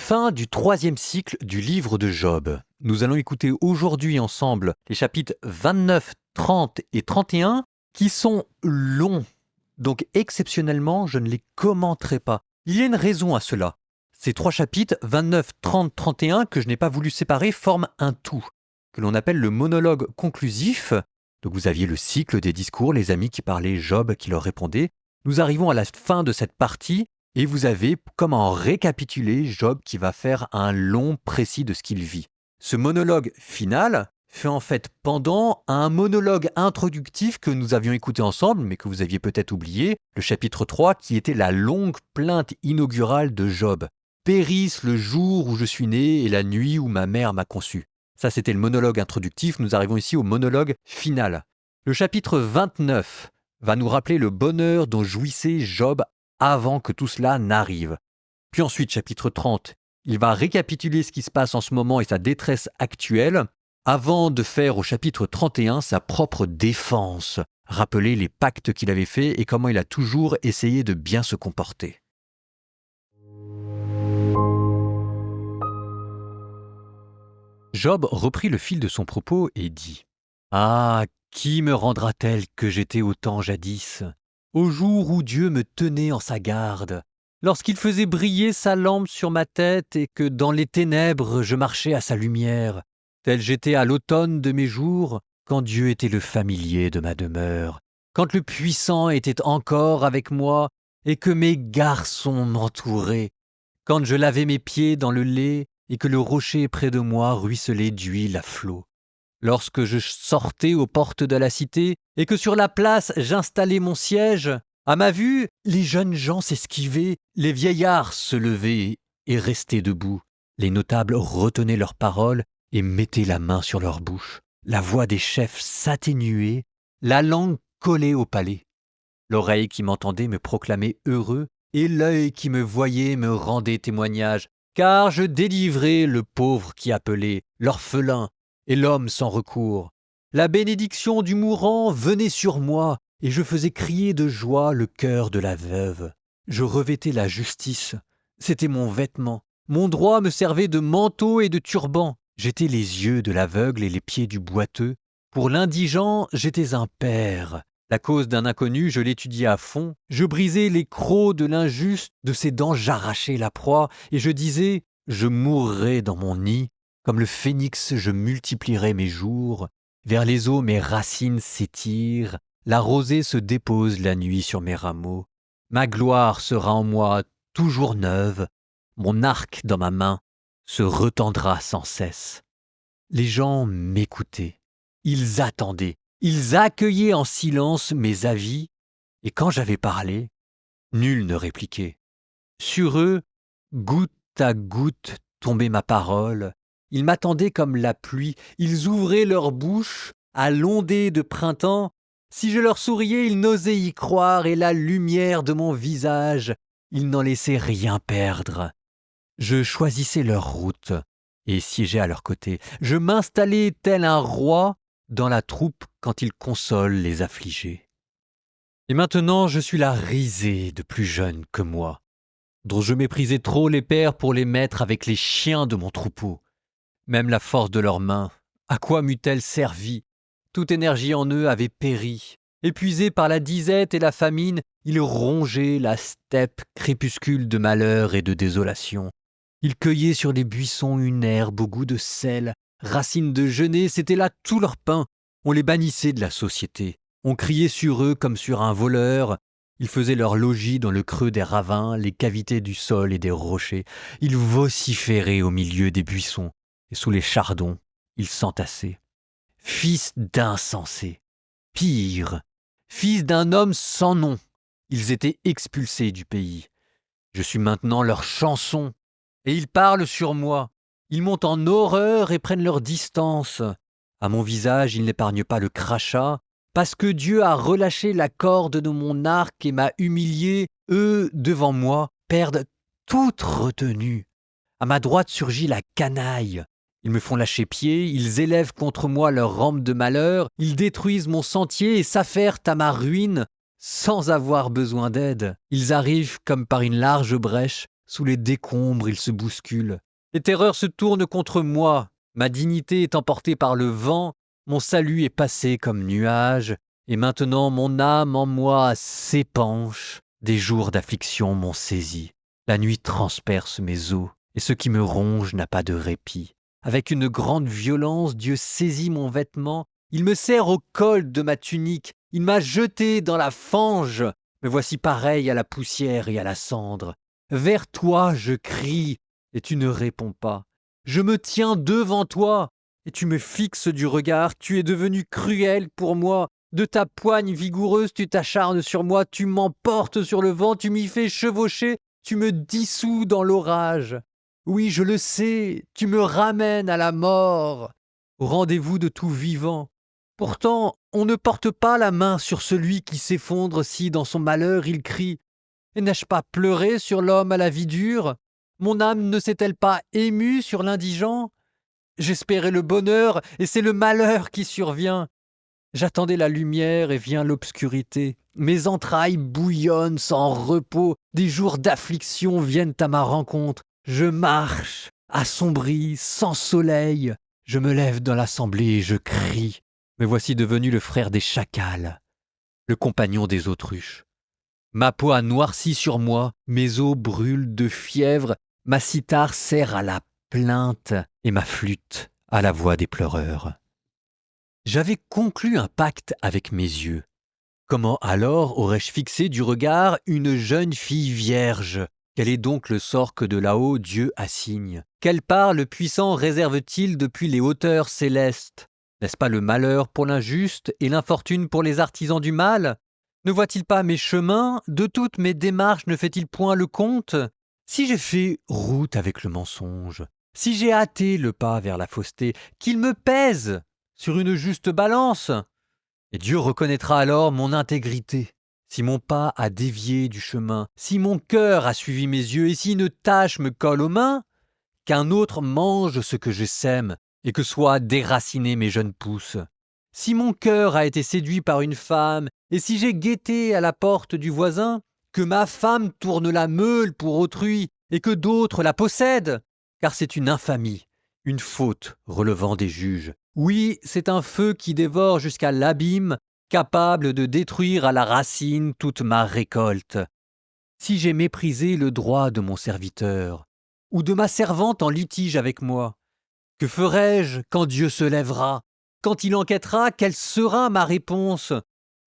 Fin du troisième cycle du livre de Job. Nous allons écouter aujourd'hui ensemble les chapitres 29, 30 et 31 qui sont longs. Donc exceptionnellement, je ne les commenterai pas. Il y a une raison à cela. Ces trois chapitres, 29, 30, 31, que je n'ai pas voulu séparer, forment un tout, que l'on appelle le monologue conclusif. Donc vous aviez le cycle des discours, les amis qui parlaient, Job qui leur répondait. Nous arrivons à la fin de cette partie et vous avez, comme en récapitulé, Job qui va faire un long précis de ce qu'il vit. Ce monologue final fait en fait pendant à un monologue introductif que nous avions écouté ensemble, mais que vous aviez peut-être oublié, le chapitre 3, qui était la longue plainte inaugurale de Job. Périsse le jour où je suis né et la nuit où ma mère m'a conçu. Ça, c'était le monologue introductif. Nous arrivons ici au monologue final. Le chapitre 29 va nous rappeler le bonheur dont jouissait Job avant que tout cela n'arrive. Puis ensuite, chapitre 30, il va récapituler ce qui se passe en ce moment et sa détresse actuelle, avant de faire au chapitre 31 sa propre défense, rappeler les pactes qu'il avait faits et comment il a toujours essayé de bien se comporter. Job reprit le fil de son propos et dit « Ah, qui me rendra tel que j'étais au temps jadis, au jour où Dieu me tenait en sa garde, lorsqu'il faisait briller sa lampe sur ma tête et que dans les ténèbres je marchais à sa lumière, tel j'étais à l'automne de mes jours, quand Dieu était le familier de ma demeure, quand le puissant était encore avec moi et que mes garçons m'entouraient, quand je lavais mes pieds dans le lait et que le rocher près de moi ruisselait d'huile à flots. Lorsque je sortais aux portes de la cité et que sur la place j'installais mon siège, à ma vue, les jeunes gens s'esquivaient, les vieillards se levaient et restaient debout. Les notables retenaient leurs paroles et mettaient la main sur leur bouche. La voix des chefs s'atténuait, la langue collait au palais. L'oreille qui m'entendait me proclamait heureux et l'œil qui me voyait me rendait témoignage, car je délivrais le pauvre qui appelait, l'orphelin et l'homme sans recours. La bénédiction du mourant venait sur moi, et je faisais crier de joie le cœur de la veuve. Je revêtais la justice, c'était mon vêtement. Mon droit me servait de manteau et de turban. J'étais les yeux de l'aveugle et les pieds du boiteux. Pour l'indigent, j'étais un père. La cause d'un inconnu, je l'étudiais à fond. Je brisais les crocs de l'injuste, de ses dents j'arrachais la proie, et je disais « Je mourrai dans mon nid, comme le phénix je multiplierai mes jours, vers les eaux mes racines s'étirent, la rosée se dépose la nuit sur mes rameaux. Ma gloire sera en moi toujours neuve, mon arc dans ma main se retendra sans cesse. » Les gens m'écoutaient, ils attendaient. Ils accueillaient en silence mes avis, et quand j'avais parlé, nul ne répliquait. Sur eux, goutte à goutte tombait ma parole. Ils m'attendaient comme la pluie, ils ouvraient leur bouche à l'ondée de printemps. Si je leur souriais, ils n'osaient y croire, et la lumière de mon visage, ils n'en laissaient rien perdre. Je choisissais leur route et siégeais à leur côté. Je m'installais tel un roi dans la troupe quand il console les affligés. Et maintenant je suis la risée de plus jeunes que moi, dont je méprisais trop les pères pour les mettre avec les chiens de mon troupeau. Même la force de leurs mains, à quoi m'eût-elle servi? Toute énergie en eux avait péri. Épuisés par la disette et la famine, ils rongeaient la steppe crépuscule de malheur et de désolation. Ils cueillaient sur les buissons une herbe au goût de sel, racines de genêt, c'était là tout leur pain. On les bannissait de la société. On criait sur eux comme sur un voleur. Ils faisaient leur logis dans le creux des ravins, les cavités du sol et des rochers. Ils vociféraient au milieu des buissons. Et sous les chardons, ils s'entassaient. Fils d'insensés. Pire, fils d'un homme sans nom. Ils étaient expulsés du pays. Je suis maintenant leur chanson. Et ils parlent sur moi. Ils montent en horreur et prennent leur distance. À mon visage, ils n'épargnent pas le crachat. Parce que Dieu a relâché la corde de mon arc et m'a humilié, eux, devant moi, perdent toute retenue. À ma droite surgit la canaille. Ils me font lâcher pied, ils élèvent contre moi leur rampe de malheur, ils détruisent mon sentier et s'affairent à ma ruine sans avoir besoin d'aide. Ils arrivent comme par une large brèche, Sous les décombres, il se bouscule. Les terreurs se tournent contre moi. Ma dignité est emportée par le vent. Mon salut est passé comme nuage. Et maintenant mon âme en moi s'épanche. Des jours d'affliction m'ont saisi. La nuit transperce mes os. Et ce qui me ronge n'a pas de répit. Avec une grande violence, Dieu saisit mon vêtement. Il me serre au col de ma tunique. Il m'a jeté dans la fange. Me voici pareil à la poussière et à la cendre. Vers toi je crie, et tu ne réponds pas. Je me tiens devant toi, et tu me fixes du regard. Tu es devenu cruel pour moi. De ta poigne vigoureuse, tu t'acharnes sur moi. Tu m'emportes sur le vent, tu m'y fais chevaucher. Tu me dissous dans l'orage. Oui, je le sais, tu me ramènes à la mort, au rendez-vous de tout vivant. Pourtant, on ne porte pas la main sur celui qui s'effondre si, dans son malheur, il crie. Et n'ai-je pas pleuré sur l'homme à la vie dure? Mon âme ne s'est-elle pas émue sur l'indigent? J'espérais le bonheur, et c'est le malheur qui survient. J'attendais la lumière, et vient l'obscurité. Mes entrailles bouillonnent sans repos. Des jours d'affliction viennent à ma rencontre. Je marche, assombri, sans soleil. Je me lève dans l'assemblée et je crie. Me voici devenu le frère des chacals, le compagnon des autruches. Ma peau a noirci sur moi, mes os brûlent de fièvre, ma cithare sert à la plainte et ma flûte à la voix des pleureurs. J'avais conclu un pacte avec mes yeux. Comment alors aurais-je fixé du regard une jeune fille vierge? Quel est donc le sort que de là-haut Dieu assigne? Quelle part le puissant réserve-t-il depuis les hauteurs célestes? N'est-ce pas le malheur pour l'injuste et l'infortune pour les artisans du mal? Ne voit-il pas mes chemins? De toutes mes démarches ne fait-il point le compte? Si j'ai fait route avec le mensonge, si j'ai hâté le pas vers la fausseté, qu'il me pèse sur une juste balance, et Dieu reconnaîtra alors mon intégrité. Si mon pas a dévié du chemin, si mon cœur a suivi mes yeux, et si une tache me colle aux mains, qu'un autre mange ce que je sème, et que soient déracinés mes jeunes pousses. Si mon cœur a été séduit par une femme, et si j'ai guetté à la porte du voisin, que ma femme tourne la meule pour autrui, et que d'autres la possèdent, car c'est une infamie, une faute relevant des juges. Oui, c'est un feu qui dévore jusqu'à l'abîme, capable de détruire à la racine toute ma récolte. Si j'ai méprisé le droit de mon serviteur, ou de ma servante en litige avec moi, que ferai-je quand Dieu se lèvera? Quand il enquêtera, quelle sera ma réponse?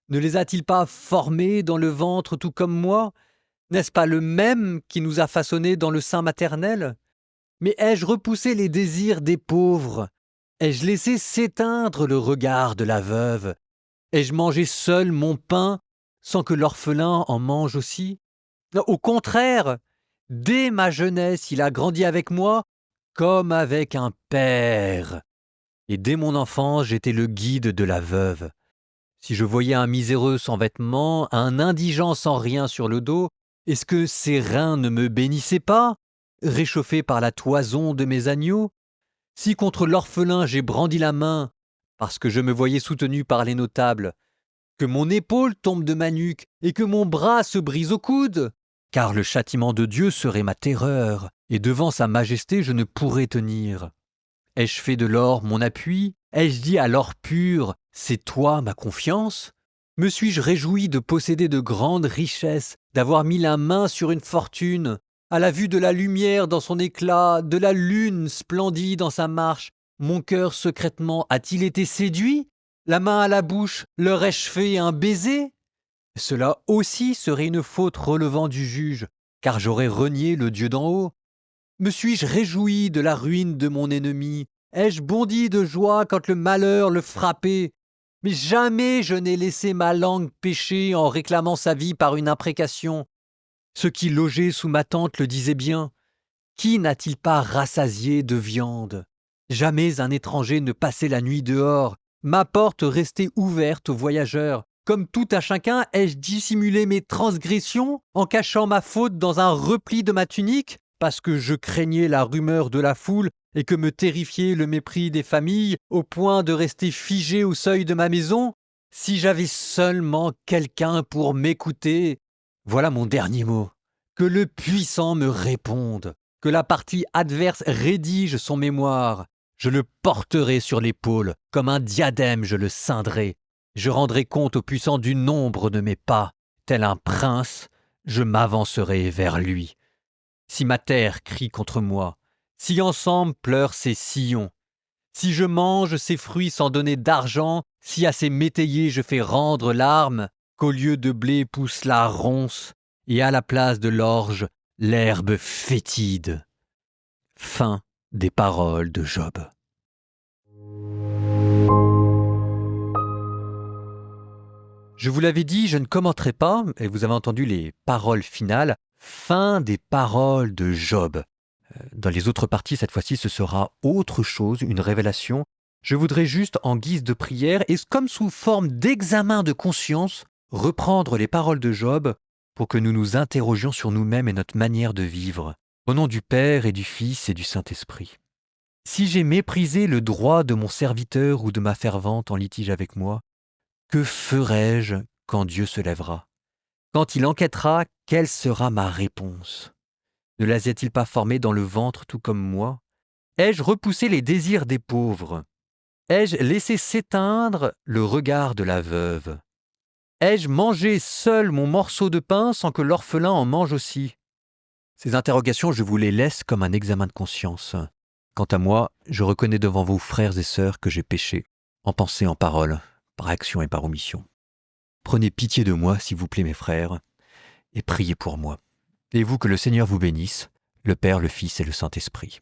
Ne les a-t-il pas formés dans le ventre tout comme moi? N'est-ce pas le même qui nous a façonnés dans le sein maternel? Mais ai-je repoussé les désirs des pauvres? Ai-je laissé s'éteindre le regard de la veuve? Ai-je mangé seul mon pain sans que l'orphelin en mange aussi? Au contraire, dès ma jeunesse, il a grandi avec moi comme avec un père. Et dès mon enfance, j'étais le guide de la veuve. Si je voyais un miséreux sans vêtements, un indigent sans rien sur le dos, est-ce que ses reins ne me bénissaient pas, réchauffés par la toison de mes agneaux? Si contre l'orphelin j'ai brandi la main, parce que je me voyais soutenu par les notables, que mon épaule tombe de ma nuque et que mon bras se brise au coude, car le châtiment de Dieu serait ma terreur, et devant sa majesté je ne pourrais tenir. Ai-je fait de l'or mon appui? Ai-je dit à l'or pur, c'est toi ma confiance? Me suis-je réjoui de posséder de grandes richesses, d'avoir mis la main sur une fortune, à la vue de la lumière dans son éclat, de la lune splendide dans sa marche? Mon cœur secrètement a-t-il été séduit? La main à la bouche, leur ai-je fait un baiser? Cela aussi serait une faute relevant du juge, car j'aurais renié le Dieu d'en haut. Me suis-je réjoui de la ruine de mon ennemi? Ai-je bondi de joie quand le malheur le frappait? Mais jamais je n'ai laissé ma langue pécher en réclamant sa vie par une imprécation. Ceux qui logeaient sous ma tente le disaient bien. Qui n'a-t-il pas rassasié de viande? Jamais un étranger ne passait la nuit dehors. Ma porte restait ouverte aux voyageurs. Comme tout à chacun, ai-je dissimulé mes transgressions en cachant ma faute dans un repli de ma tunique, parce que je craignais la rumeur de la foule et que me terrifiait le mépris des familles, au point de rester figé au seuil de ma maison? Si j'avais seulement quelqu'un pour m'écouter, voilà mon dernier mot, Que le puissant me réponde, que la partie adverse rédige son mémoire. Je le porterai sur l'épaule, comme un diadème je le ceindrai. Je rendrai compte au puissant du nombre de mes pas. Tel un prince, je m'avancerai vers lui. Si ma terre crie contre moi, si ensemble pleurent ses sillons, si je mange ses fruits sans donner d'argent, si à ses métayers je fais rendre l'arme, qu'au lieu de blé pousse la ronce, et à la place de l'orge, l'herbe fétide. Fin des paroles de Job. Je vous l'avais dit, je ne commenterai pas, et vous avez entendu les paroles finales. Fin des paroles de Job. Dans les autres parties, cette fois-ci, ce sera autre chose, une révélation. Je voudrais juste, en guise de prière, et comme sous forme d'examen de conscience, reprendre les paroles de Job pour que nous nous interrogions sur nous-mêmes et notre manière de vivre. Au nom du Père et du Fils et du Saint-Esprit. Si j'ai méprisé le droit de mon serviteur ou de ma servante en litige avec moi, que ferai-je quand Dieu se lèvera? Quand il enquêtera, quelle sera ma réponse? Ne les a-t-il pas formés dans le ventre tout comme moi? Ai-je repoussé les désirs des pauvres? Ai-je laissé s'éteindre le regard de la veuve? Ai-je mangé seul mon morceau de pain sans que l'orphelin en mange aussi? Ces interrogations, je vous les laisse comme un examen de conscience. Quant à moi, je reconnais devant vous, frères et sœurs, que j'ai péché, en pensée, en parole, par action et par omission. Prenez pitié de moi, s'il vous plaît, mes frères, et priez pour moi. Et vous, que le Seigneur vous bénisse, le Père, le Fils et le Saint-Esprit.